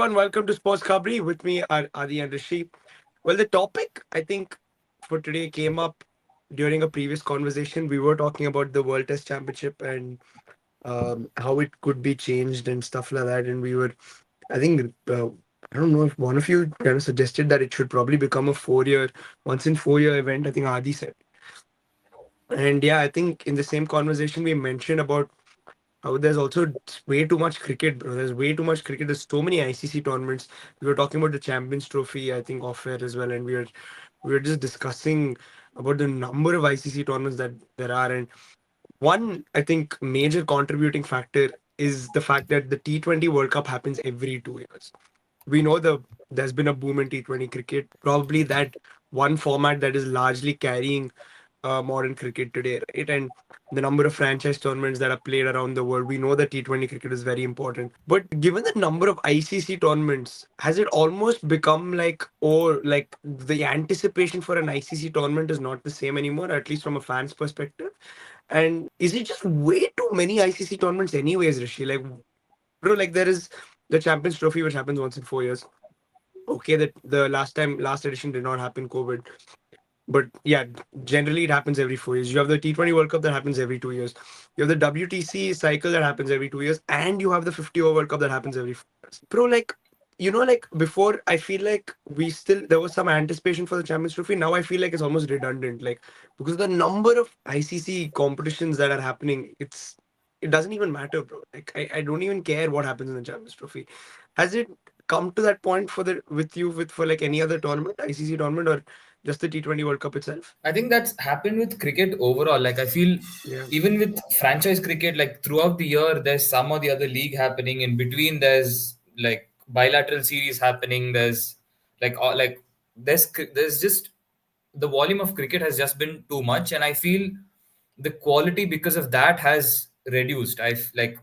everyone, welcome to SportsKhabri. With me are Adi and Rishi. Well, the topic I think for today came up during a previous conversation. We were talking about the World Test Championship and how it could be changed and stuff like that. And I think, I don't know if one of you kind of suggested that it should probably become a once in 4 year event. I think Adi said. And yeah, I think in the same conversation we mentioned about how there's also way too much cricket, bro. There's way too much cricket. There's so many ICC tournaments. We were talking about the Champions Trophy, I think, off air as well, and we were just discussing about the number of ICC tournaments that there are. And one, I think, major contributing factor is the fact that the T20 World Cup happens every 2 years. We know there's been a boom in T20 cricket. Probably that one format that is largely carrying modern cricket today, right? And the number of franchise tournaments that are played around the world, we know that T20 cricket is very important. But given the number of ICC tournaments, has it almost become like, or like the anticipation for an ICC tournament is not the same anymore, at least from a fan's perspective? And is it just way too many ICC tournaments, anyways, Rishi? Like, bro, like there is the Champions Trophy, which happens once in 4 years. Okay, that the last edition did not happen, COVID. But yeah, generally it happens every 4 years. You have the T20 World Cup that happens every 2 years. You have the WTC cycle that happens every 2 years, and you have the 50 over World Cup that happens every 4 years. Bro, like like before, I feel like there was some anticipation for the Champions Trophy. Now I feel like it's almost redundant, like because the number of ICC competitions that are happening, it doesn't even matter, bro. Like I don't even care what happens in the Champions Trophy. Has it come to that point for the with you with for like any other tournament, ICC tournament, or just the T20 World Cup itself? I think that's happened with cricket overall. Like I feel Yeah. even with franchise cricket, like throughout the year, there's some or the other league happening. In between, there's like bilateral series happening. There's like there's just the volume of cricket has just been too much, and I feel the quality because of that has reduced. Like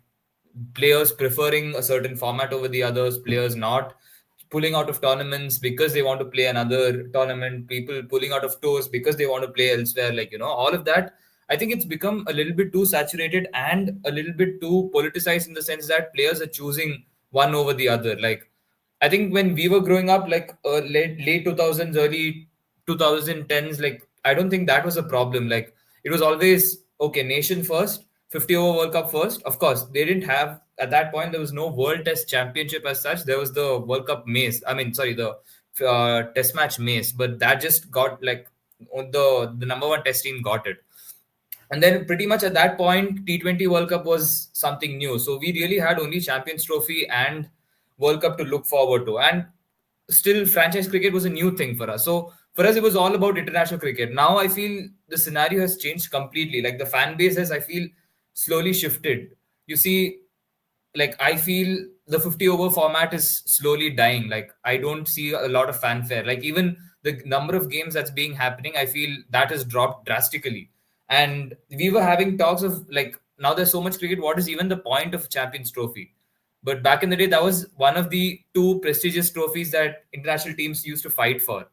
players preferring a certain format over the others, players not pulling out of tournaments because they want to play another tournament, people pulling out of tours because they want to play elsewhere, like all of that. I think it's become a little bit too saturated and a little bit too politicized in the sense that players are choosing one over the other. Like I think when we were growing up, like late 2000s, early 2010s, like I don't think that was a problem. Like it was always okay, nation first, 50 over World Cup first. Of course, they didn't have at that point. There was no World Test Championship as such. There was the World Cup mace. I mean, sorry, the Test match mace, but that just got like the number one Test team got it. And then pretty much at that point, T20 World Cup was something new. So we really had only Champions Trophy and World Cup to look forward to. And still, franchise cricket was a new thing for us. So for us, it was all about international cricket. Now I feel the scenario has changed completely. Like the fan base has, I feel, slowly shifted. You see, like I feel the 50 over format is slowly dying. Like I don't see a lot of fanfare. Like even the number of games that's being happening, I feel that has dropped drastically. And we were having talks of like now there's so much cricket. What is even the point of Champions Trophy? But back in the day, that was one of the two prestigious trophies that international teams used to fight for.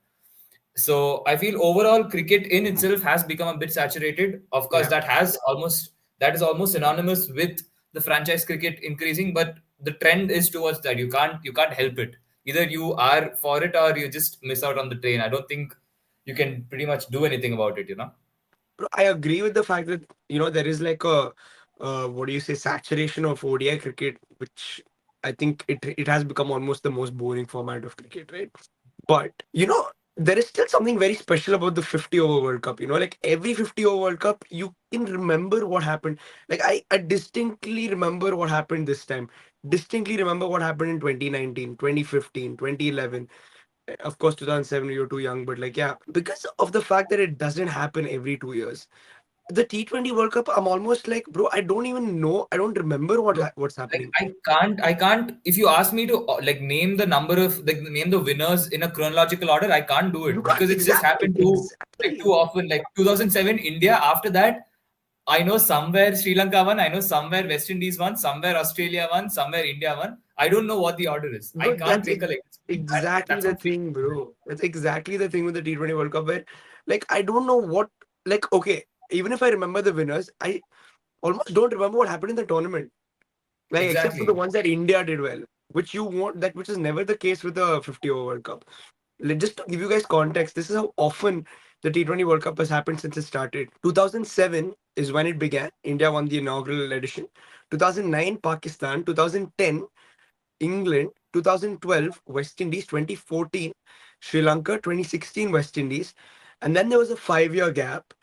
So I feel overall cricket in itself has become a bit saturated. Of course, Yeah. that is almost synonymous with the franchise cricket increasing, but the trend is towards that. You can't help it. Either you are for it or you just miss out on the train. I don't think you can pretty much do anything about it. Bro, I agree with the fact that, there is like a, what do you say, saturation of ODI cricket, which I think it has become almost the most boring format of cricket, right? But, there is still something very special about the 50 over World Cup. Like every 50 over World Cup, you can remember what happened. Like I distinctly remember what happened this time. Distinctly remember what happened in 2019, 2015, 2011. Of course, 2007, you're too young, but like, yeah, because of the fact that it doesn't happen every 2 years. The T20 World Cup, I'm almost like, bro, I don't even know. I don't remember Bro, what's like happening. I can't. If you ask me to like name the number of like name the winners in a chronological order, I can't do You it can't because it's just exactly, happened too exactly. often. Like 2007 India. After that, I know somewhere Sri Lanka won. I know somewhere West Indies won. Somewhere Australia won. Somewhere India won. I don't know what the order is. I Bro, can't recollect. exactly That's the how. thing, bro. That's exactly the thing with the T20 World Cup where, like, I don't know what, like, okay, even if I remember the winners, I almost don't remember what happened in the tournament. Like, except for the Exactly. ones that India did well. which you want that, which is never the case with the 50 over World Cup. Just to give you guys context, this is how often the T20 World Cup has happened since it started. 2007 is when it began. India won the inaugural edition. 2009, Pakistan. 2010, England. 2012, West Indies. 2014, Sri Lanka. 2016, West Indies. And then there was a 5 year gap.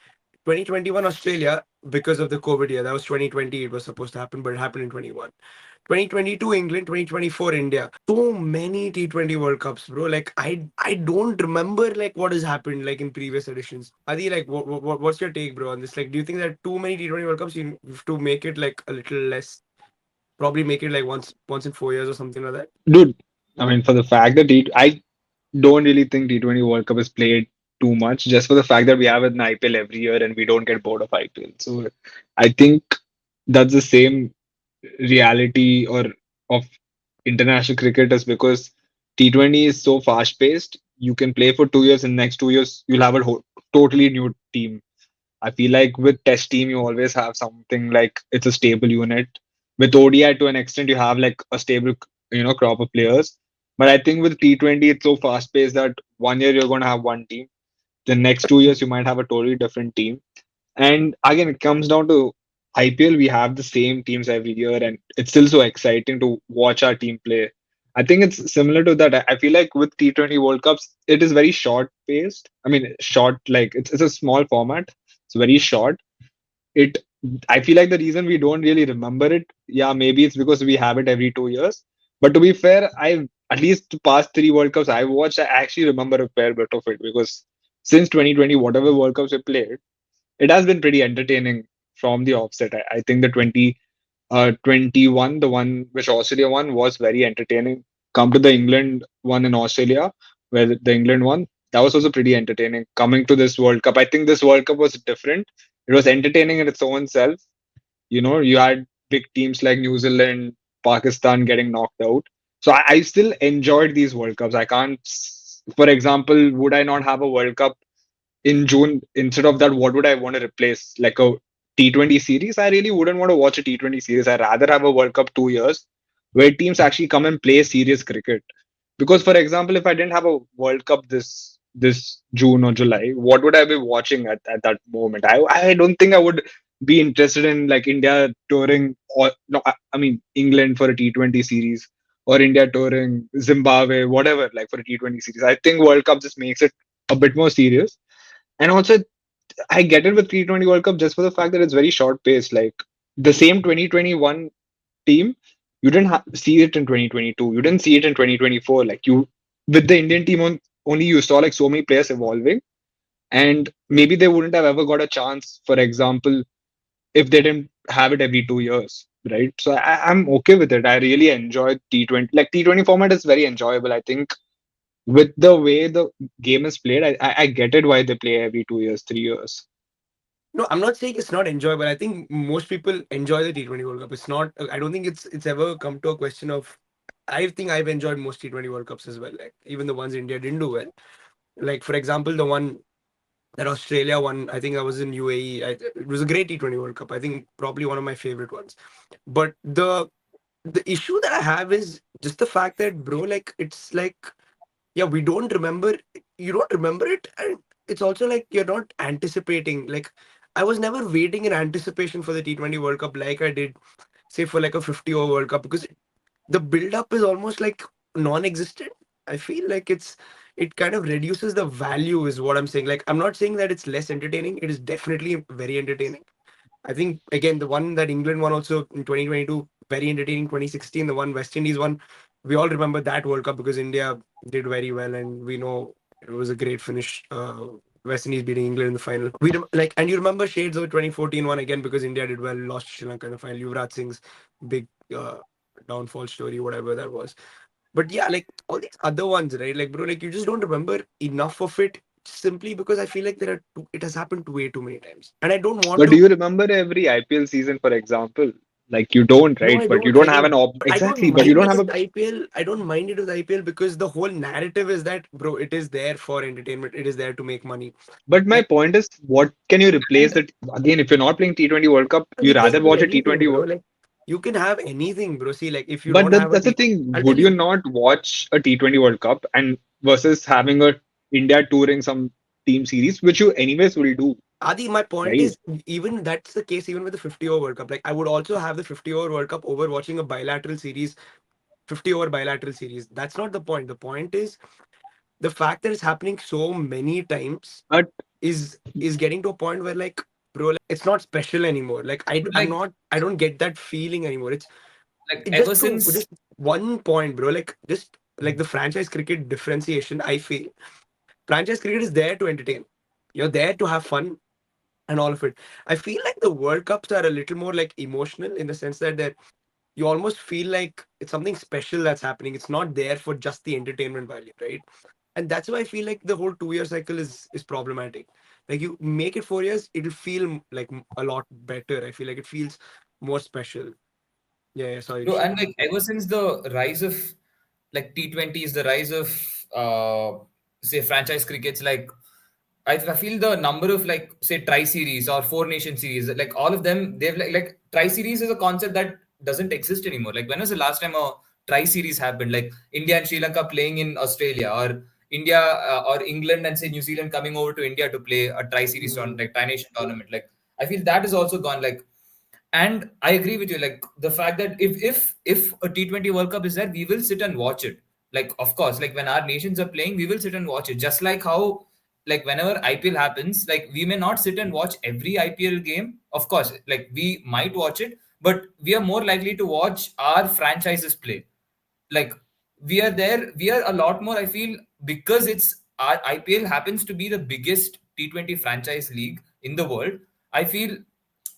2021, Australia, because of the COVID year. That was 2020. It was supposed to happen, but it happened in 21. 2022 England, 2024 India. So many T20 World Cups, bro. Like I don't remember like what has happened like in previous editions. Adi, like what's your take, bro, on this? Like, do you think there are too many T20 World Cups? You have to make it like a little less. Probably make it like once in 4 years or something like that. Dude, I mean, for the fact that I don't really think T20 World Cup is played too much, just for the fact that we have an IPL every year and we don't get bored of IPL. So I think that's the same reality or of international cricket is because T20 is so fast paced. You can play for 2 years, and next 2 years you'll have a totally new team. I feel like with test team you always have something like it's a stable unit. With ODI to an extent you have like a stable crop of players. But I think with T20 it's so fast paced that 1 year you're going to have one team. The next 2 years you might have a totally different team. And again, it comes down to IPL. We have the same teams every year, and it's still so exciting to watch our team play. I think it's similar to that. I feel like with T20 World Cups, it is very short paced. I mean, short, like it's a small format. It's very short. It, I feel like the reason we don't really remember it, yeah, maybe it's because we have it every 2 years. But to be fair, I at least the past three World Cups I watched, I actually remember a fair bit of it because since 2020, whatever World Cups we played, it has been pretty entertaining from the offset. I think the 2021, the one which Australia won, was very entertaining. Come to the England one in Australia, where the England won, that was also pretty entertaining. Coming to this World Cup, I think this World Cup was different. It was entertaining in its own self. You had big teams like New Zealand, Pakistan getting knocked out. So I still enjoyed these World Cups. I can't, for example, would I not have a World Cup in June instead of that? What would I want to replace? Like a T20 series? I really wouldn't want to watch a T20 series. I'd rather have a World Cup 2 years where teams actually come and play serious cricket. Because, for example, if I didn't have a World Cup this June or July, what would I be watching at that moment? I don't think I would be interested in like India touring or no, I mean England for a T20 series or India touring Zimbabwe, whatever, like for a T20 series. I think World Cup just makes it a bit more serious. And also, I get it with T20 World Cup just for the fact that it's very short paced. Like the same 2021 team, you didn't see it in 2022. You didn't see it in 2024. Like you, with the Indian team only, you saw like so many players evolving, and maybe they wouldn't have ever got a chance. For example, if they didn't have it every 2 years, right? So I'm okay with it. I really enjoy T20. Like T20 format is very enjoyable. I think with the way the game is played, I get it why they play every 2 years, 3 years. No, I'm not saying it's not enjoyable. I think most people enjoy the T20 World Cup. It's not. I don't think it's ever come to a question of. I think I've enjoyed most T20 World Cups as well. Like even the ones India didn't do well. Like for example, the one that Australia won, I think I was in UAE. It was a great T20 World Cup. I think probably one of my favorite ones. But the issue that I have is just the fact that, bro, like it's like, yeah, we don't remember. You don't remember it, and it's also like you're not anticipating. Like I was never waiting in anticipation for the T20 World Cup like I did, say, for like a 50 over World Cup, because the build up is almost like non-existent. I feel like it kind of reduces the value, is what I'm saying. Like I'm not saying that it's less entertaining. It is definitely very entertaining. I think again the one that England won also in 2022, very entertaining. 2016, the one West Indies won, we all remember that World Cup because India did very well, and we know it was a great finish. West Indies beating England in the final. Like, and you remember shades of the 2014 one again because India did well, lost to Sri Lanka in the final. Yuvraj Singh's big downfall story, whatever that was. But yeah, like all these other ones, right? Like, bro, like you just don't remember enough of it simply because I feel like it has happened way too many times, and I don't want But do to. you remember every IPL season, for example? Like you don't, No, right? I But you don't. don't I have don't. an I don't exactly. But you mind don't it have a. with IPL. I don't mind it with IPL because the whole narrative is that, bro, it is there for entertainment. It is there to make money. But my Like, point is, what can you replace and it again? If you're not playing T20 World Cup, you you rather can do watch a anything, T20 bro. World. Like, You can have anything, bro. See, like if you But don't have a that's the team, thing. I'll tell Would you you, not watch a T20 World Cup and versus having a India touring some team series, which you anyways will do, Adi, my point right? is, even that's the case even with the 50 over World Cup. Like I would also have the 50 over World Cup over watching a bilateral series, 50 over bilateral series. That's not the point. The point is the fact that it's happening so many times But is getting to a point where like, bro, like, it's not special anymore. Like But I'm not, I don't get that feeling anymore. like It ever just to since just one point, bro. Like just like the franchise cricket differentiation, I feel franchise cricket is there to entertain. You're there to have fun and all of it. I feel like the World Cups are a little more like emotional in the sense that they're, you almost feel like it's something special that's happening. It's not there for just the entertainment value, right? And that's why I feel like the whole 2 year cycle is problematic. Like you make it 4 years, it'll feel like a lot better. I feel like it feels more special. Yeah, yeah, sorry, No, Rishi. and like ever since the rise of like T20s, the rise of say franchise crickets, like I feel the number of like say tri series or four nation series, like all of them, they've like tri series is a concept that doesn't exist anymore. Like when was the last time a tri series happened? Like India and Sri Lanka playing in Australia, or India or England and say New Zealand coming over to India to play a tri series on Mm. like tri nation tournament. Like I feel that is also gone. Like, and I agree with you, like the fact that if a T20 World Cup is there, we will sit and watch it. Like of course, like when our nations are playing, we will sit and watch it. Just like how like whenever IPL happens, like we may not sit and watch every IPL game. Of course, like we might watch it, but we are more likely to watch our franchises play. Like we are a lot more, I feel, because it's our IPL happens to be the biggest T20 franchise league in the world. I feel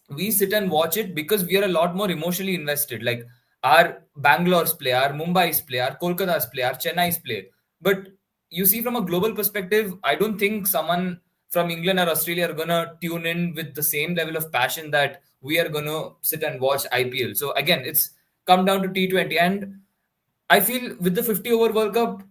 we sit and watch it because we are a lot more emotionally invested. Like our Bangalore's play, our Mumbai's play, our Kolkata's play, our Chennai's play. But you see, from a global perspective, I don't think someone from England or Australia are gonna tune in with the same level of passion that we are gonna sit and watch IPL. So again, it's come down to T20. And I feel with the 50 over World Cup,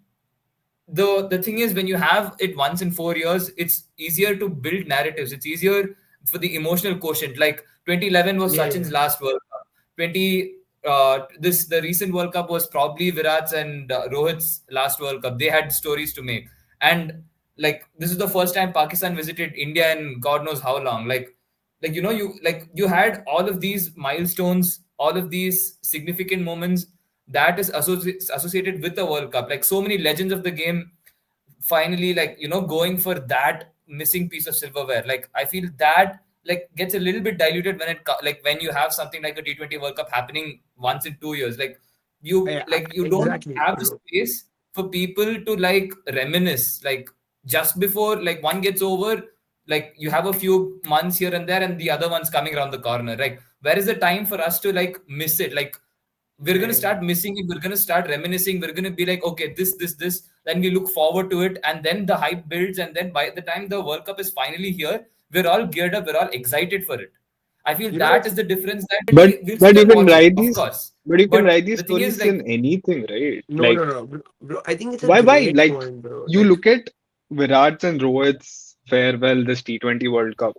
the thing is, when you have it once in 4 years, it's easier to build narratives. It's easier for the emotional quotient. Like 2011 was Yeah, yeah. Sachin's last World Cup. 20 this the recent World Cup was probably Virat's and Rohit's last World Cup. They had stories to make. And like this is the first time Pakistan visited India in God knows how long. Like you had all of these milestones, all of these significant moments that is associated with the World Cup. Like so many legends of the game finally, like going for that missing piece of silverware. Like I feel that like gets a little bit diluted when like when you have something like a T20 World Cup happening once in 2 years. Yeah, Like you don't exactly, have the bro. space for people to like reminisce. Like just before like one gets over, like you have a few months here and there, and the other one's coming around the corner. Like where is the time for us to like miss it? Like we're Yeah, going to yeah. start missing it, we're going to start reminiscing, we're going to be like, okay, this, then we look forward to it, and then the hype builds, and then by the time the World Cup is finally here, we're all geared up, we're all excited for it. I feel You know, that it's is the difference, that but we'll sit but you and can watch it, write of these course. but you can But write these the thing is stories in like, anything, right? no, Like no, no, bro. I think it's a why? great Like point, bro. you Like, look at Virat's and Rohit's farewell this T20 World Cup.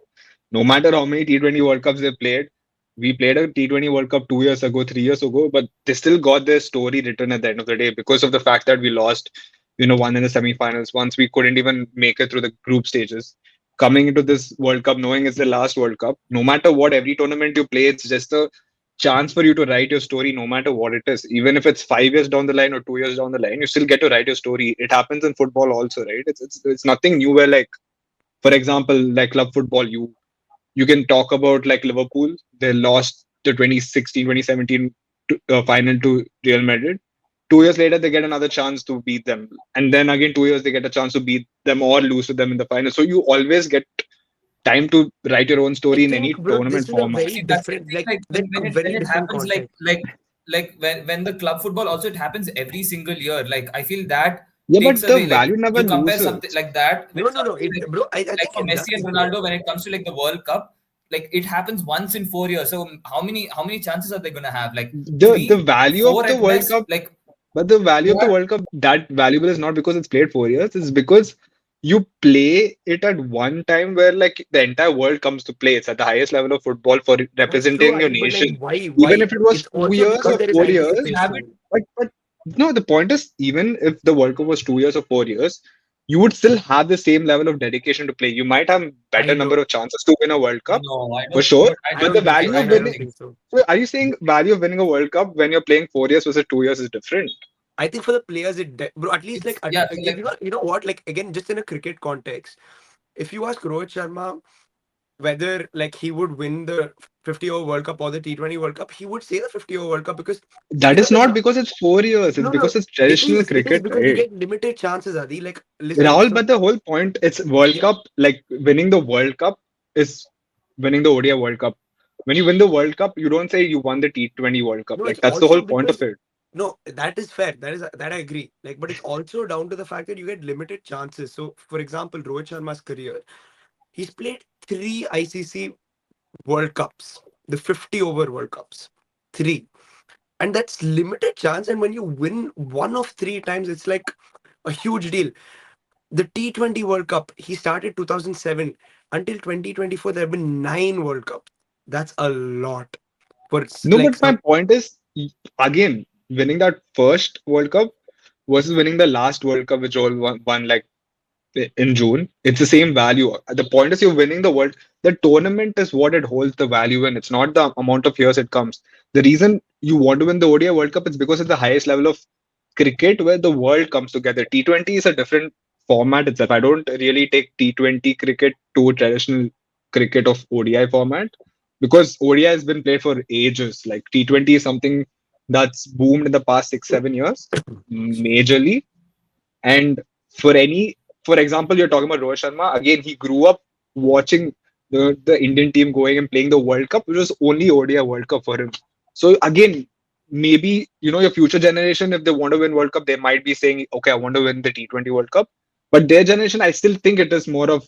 No matter how many T20 World Cups they played, we played a T20 World Cup 2 years ago, 3 years ago, but they still got their story written at the end of the day because of the fact that we lost, one in the semifinals. Once we couldn't even make it through the group stages. Coming into this World Cup, knowing it's the last World Cup, no matter what, every tournament you play, it's just a chance for you to write your story, no matter what it is. Even if it's 5 years down the line or 2 years down the line, you still get to write your story. It happens in football also, right? It's nothing new. Where like, for example, like club football, you can talk about like Liverpool. They lost the 2016, 2017 final to Real Madrid. 2 years later, they get another chance to beat them. And then again, 2 years, they get a chance to beat them or lose to them in the final. So you always get time to write your own I story in think, any bro, this tournament is a format. very see, that's the different, thing. like, Like like a when very it different happens, context. like when the club football also, it happens every single year. Like I feel that Yeah, takes but the away. Like value never you compare something loses. like that with No, no, no. something It, bro, I like think for it Messi and does, bro. Ronaldo when it comes to like the World Cup. Like it happens once in 4 years. So how many chances are they gonna have? Like The three, value of four the at World best. Cup, Like but the value you of the have World Cup that valuable is not because it's played 4 years. It's because you play it at one time where like the entire world comes to play. It's at the highest level of football for That's true, representing your Adi, but like, nation. why? Even Why? if it was It's two also years because or Because there is four people years, will have it. anticipation. but no, the point is, even if the World Cup was 2 years or 4 years, you would still have the same level of dedication to play. You might have better I number know. of chances to win a World Cup No, I for don't. sure. But I I But don't the don't think think so. so. value I of I don't don't winning, think. think so. so are you saying value of winning a World Cup when you're playing 4 years versus 2 years is different? I think for the players, bro, at least like, It's yeah. So if like you know what, like again, just in a cricket context, if you ask Rohit Sharma whether like he would win the 50 over World Cup or the T20 World Cup, he would say the 50 over World Cup because That you know is not because it's 4 years. It's no no because it's it traditional is cricket, because you right? get limited chances, Adi. Like listen, Rahul, so but the whole point, it's World yeah, Cup, like winning the World Cup is winning the ODI World Cup. When you win the World Cup, you don't say you won the T20 World Cup. no, Like it's that's the also whole point of because it. no, that is fair. That I agree. Like, but it's also down to the fact that you get limited chances. So, for example, Rohit Sharma's career, he's played three ICC World Cups, the 50 over World Cups, three, and that's limited chance. And when you win one of three times, it's like a huge deal. The T20 World Cup, he started 2007 until 2024. There have been nine World Cups. That's a lot for No, like but my some. point is, again, winning that first World Cup versus winning the last World Cup, which all won like in June, it's the same value. The point is you're winning the world. The tournament is what it holds the value in. It's not the amount of years it comes. The reason you want to win the ODI World Cup is because it's the highest level of cricket where the world comes together. T20 is a different format itself. I don't really take T20 cricket to traditional cricket of ODI format because ODI has been played for ages. Like T20 is something that's boomed in the past 6, 7 years, majorly. And for any, for example, you're talking about Rohit Sharma. Again, he grew up watching the Indian team going and playing the World Cup, which was only ODI World Cup for him. So again, maybe your future generation, if they want to win World Cup, they might be saying, okay, I want to win the T20 World Cup. But their generation, I still think it is more of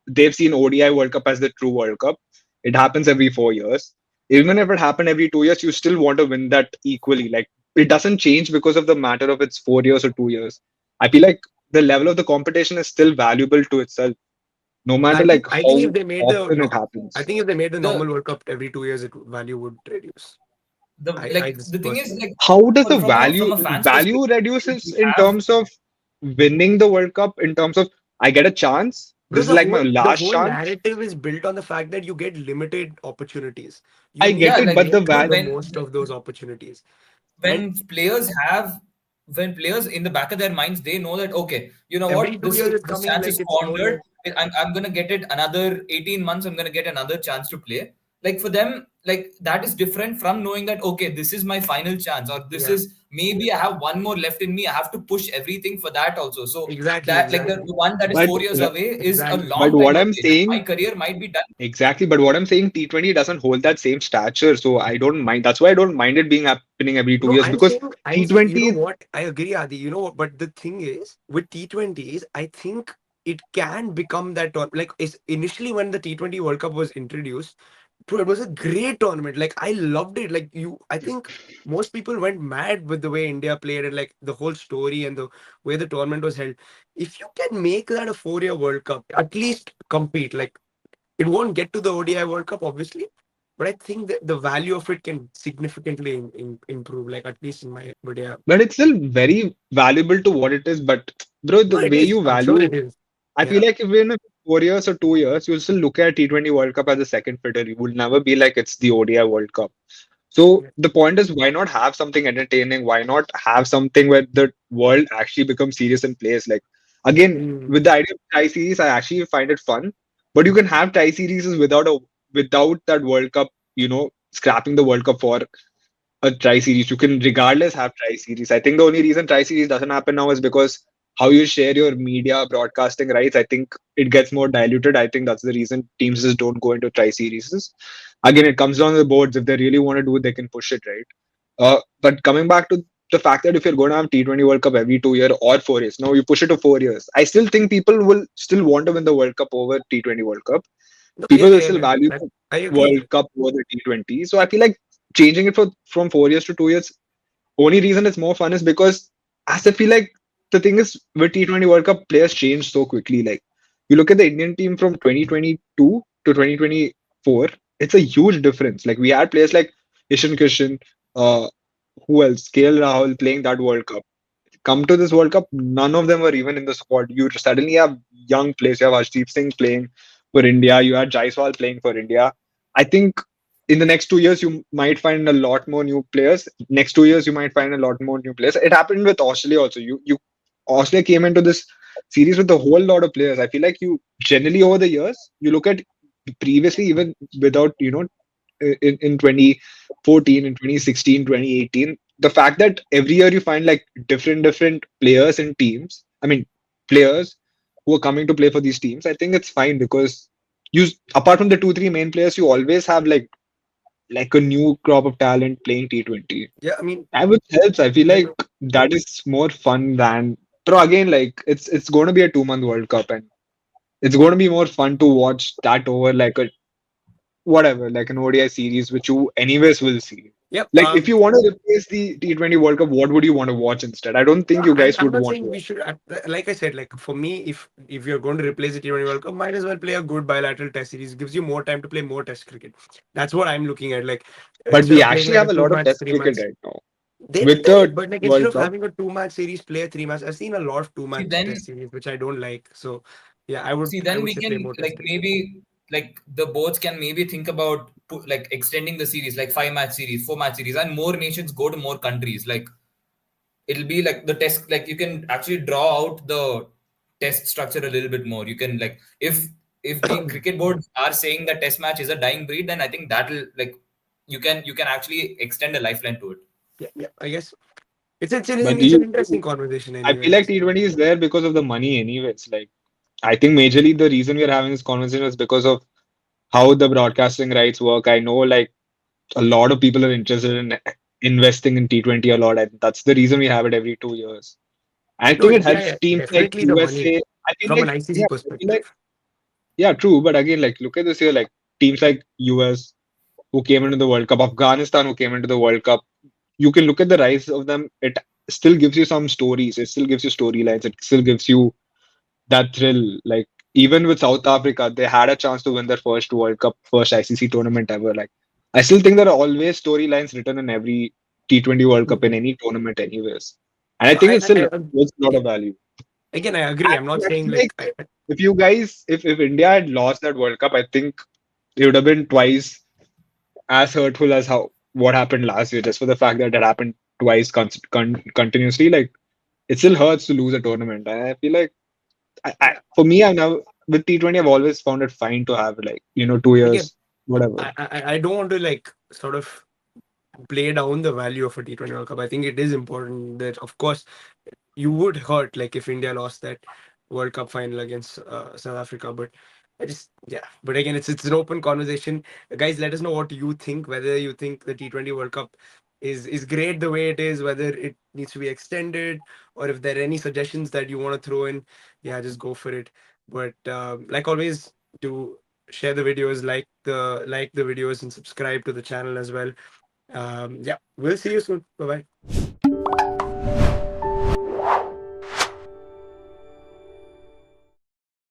they've seen ODI World Cup as the true World Cup. It happens every 4 years. Even if it happened every 2 years, you still want to win that equally. Like it doesn't change because of the matter of it's 4 years or 2 years. I feel like the level of the competition is still valuable to itself, no matter like I think if how they made the often it no, I happens. think if they made the the normal World Cup every 2 years, it value would reduce. I like just the thing is personally like How does the from value a fan's value perspective, reduces you in have terms of winning the World Cup? In terms of I get a chance. bro, This is like my the last whole chance. narrative is built on the fact that you get limited opportunities. You I need get yeah to it, like but the make you know val the most of those opportunities. And when players have when players in the back of their minds they know that okay, you know every what, two this years is this coming chance is like it's no squandered. like I'm gonna get it another 18 months, I'm gonna get another chance to play. Like for them, like that is different from knowing that okay, this is my final chance, or this yeah, is maybe I have one more left in me, I have to push everything for that also. So exactly, that like the exactly, one that is but 4 years away is a exactly. but long what time I'm away. Like my saying career might be done. exactly, but what I'm saying, T20 doesn't hold that same stature, so I don't mind. That's why I don't mind it being happening every two No, years because I'm saying, you know T20 what? I agree, Adi. You know, but the thing is, with T20s, I think it can become that like is initially when the T20 World Cup was introduced, bro, it was a great tournament. Like I loved it. Like I think most people went mad with the way India played and like the whole story and the way the tournament was held. If you can make that a 4 year World Cup, at least compete. Like it won't get to the ODI World Cup, obviously, but I think that the value of it can significantly improve. Like at least in my, but yeah, but it's still very valuable to what it is. But bro, the no, it way is. you I'm sure value, it is. I feel Yeah, like even if 4 years or 2 years, you'll still look at T20 World Cup as a second fiddle. You will never be like it's the ODI World Cup. So yeah. the point is, why not have something entertaining? Why not have something where the world actually becomes serious and plays? Like again, Mm. with the idea of tie series, I actually find it fun. But you can have tie series without that World Cup. Scrapping the World Cup for a tri series. You can regardless have tri series. I think the only reason tri series doesn't happen now is because how you share your media broadcasting rights. I think it gets more diluted. I think that's the reason teams just don't go into tri series. Again, it comes down to the boards. If they really want to do it, they can push it, right? But coming back to the fact that if you're going to have T20 World Cup every 2 year or 4 years, no, you push it to 4 years. I still think people will still want to win the World Cup over T20 World Cup. No, People yeah, will yeah, still yeah. value That the I agree. World Cup over the T20. So I feel like changing it from 4 years to 2 years, only reason it's more fun is because as I feel like the thing is with T20 World Cup, players change so quickly. Like you look at the Indian team from 2022 to 2024, it's a huge difference. Like we had players like Ishan Kishan, uh, who else? KL Rahul playing that World Cup. Come to this World Cup, none of them were even in the squad. You suddenly have young players. You have Arshdeep Singh playing for India. You had Jaiswal playing for India. I think in the next 2 years, you might find a lot more new players. Next 2 years, you might find a lot more new players. It happened with Australia also. Australia came into this series with a whole lot of players. I feel like you generally over the years, you look at previously, even without, in 2014, in 2016, 2018, the fact that every year you find like different players and teams, I mean, players who are coming to play for these teams, I think it's fine because you, apart from the two, three main players, you always have like a new crop of talent playing T20. Yeah, I mean, And which helps. I feel I like know. that is more fun than, but again, like it's going to be a 2 month World Cup, and it's going to be more fun to watch that over like a whatever, like an ODI series, which you anyways will see. Yep. Like, if you want to replace the T20 World Cup, what would you want to watch instead? I don't No, think you guys I'm would not want saying to. we should. Like I said, like for me, if you're going to replace the T20 World Cup, might as well play a good bilateral test series. Gives you more time to play more test cricket. That's what I'm looking at. Like But instead we of playing actually like a have a two lot of match, Test three cricket match. right now There with there is, the but like instead World of Cup. having a two match series, play a three match. I've seen a lot of two See, match test then series, which I don't like. So yeah, see, I then would we say play can more test like cricket. maybe like the boards can maybe think about like extending the series, like 5 match series, 4 match series, and more nations go to more countries. Like it'll be like the test, like you can actually draw out the test structure a little bit more. You can like if the cricket boards are saying that test match is a dying breed, then I think that'll like you can actually extend a lifeline to it. Yeah, yeah. I guess But do it's an you? interesting conversation, I feel like anyways. T20 is there because of the money, anyways. Like, I think majorly the reason we're having this conversation is because of how the broadcasting rights work. I know, like, a lot of people are interested in investing in T20 a lot, and that's the reason we have it every 2 years. I No, think it yeah, helps yeah, teams like definitely the money USA. I feel from an like, ICC yeah, I feel like, perspective. yeah, true. But again, like, look at this year, like teams like US who came into the World Cup, Afghanistan who came into the World Cup. You can look at the rise of them. It still gives you some stories. It still gives you storylines. It still gives you that thrill. Like even with South Africa, they had a chance to win their first World Cup, first ICC tournament ever. Like I still think there are always storylines written in every T20 World Cup in Mhm. any tournament, anyways. And I No, think it still I holds a lot yeah. of value. Again, I agree. I'm not I saying feel like like if you guys, if India had lost that World Cup, I think it would have been twice as hurtful as how what happened last year, just for the fact that it happened twice continuously. Like it still hurts to lose a tournament. And I feel like yeah. for me, I now with T20, I've always found it fine to have like 2 years, Again, whatever. I don't want to like sort of play down the value of a T20 World Cup. I think it is important that, of course, you would hurt like if India lost that World Cup final against South Africa. But I just yeah. But again, it's an open conversation. Guys, let us know what you think. Whether you think the T20 World Cup is great the way it is, whether it needs to be extended, or if there are any suggestions that you want to throw in, yeah, just go for it. But like always, do share the videos, like the videos, and subscribe to the channel as well. Yeah, we'll see you soon. Bye bye.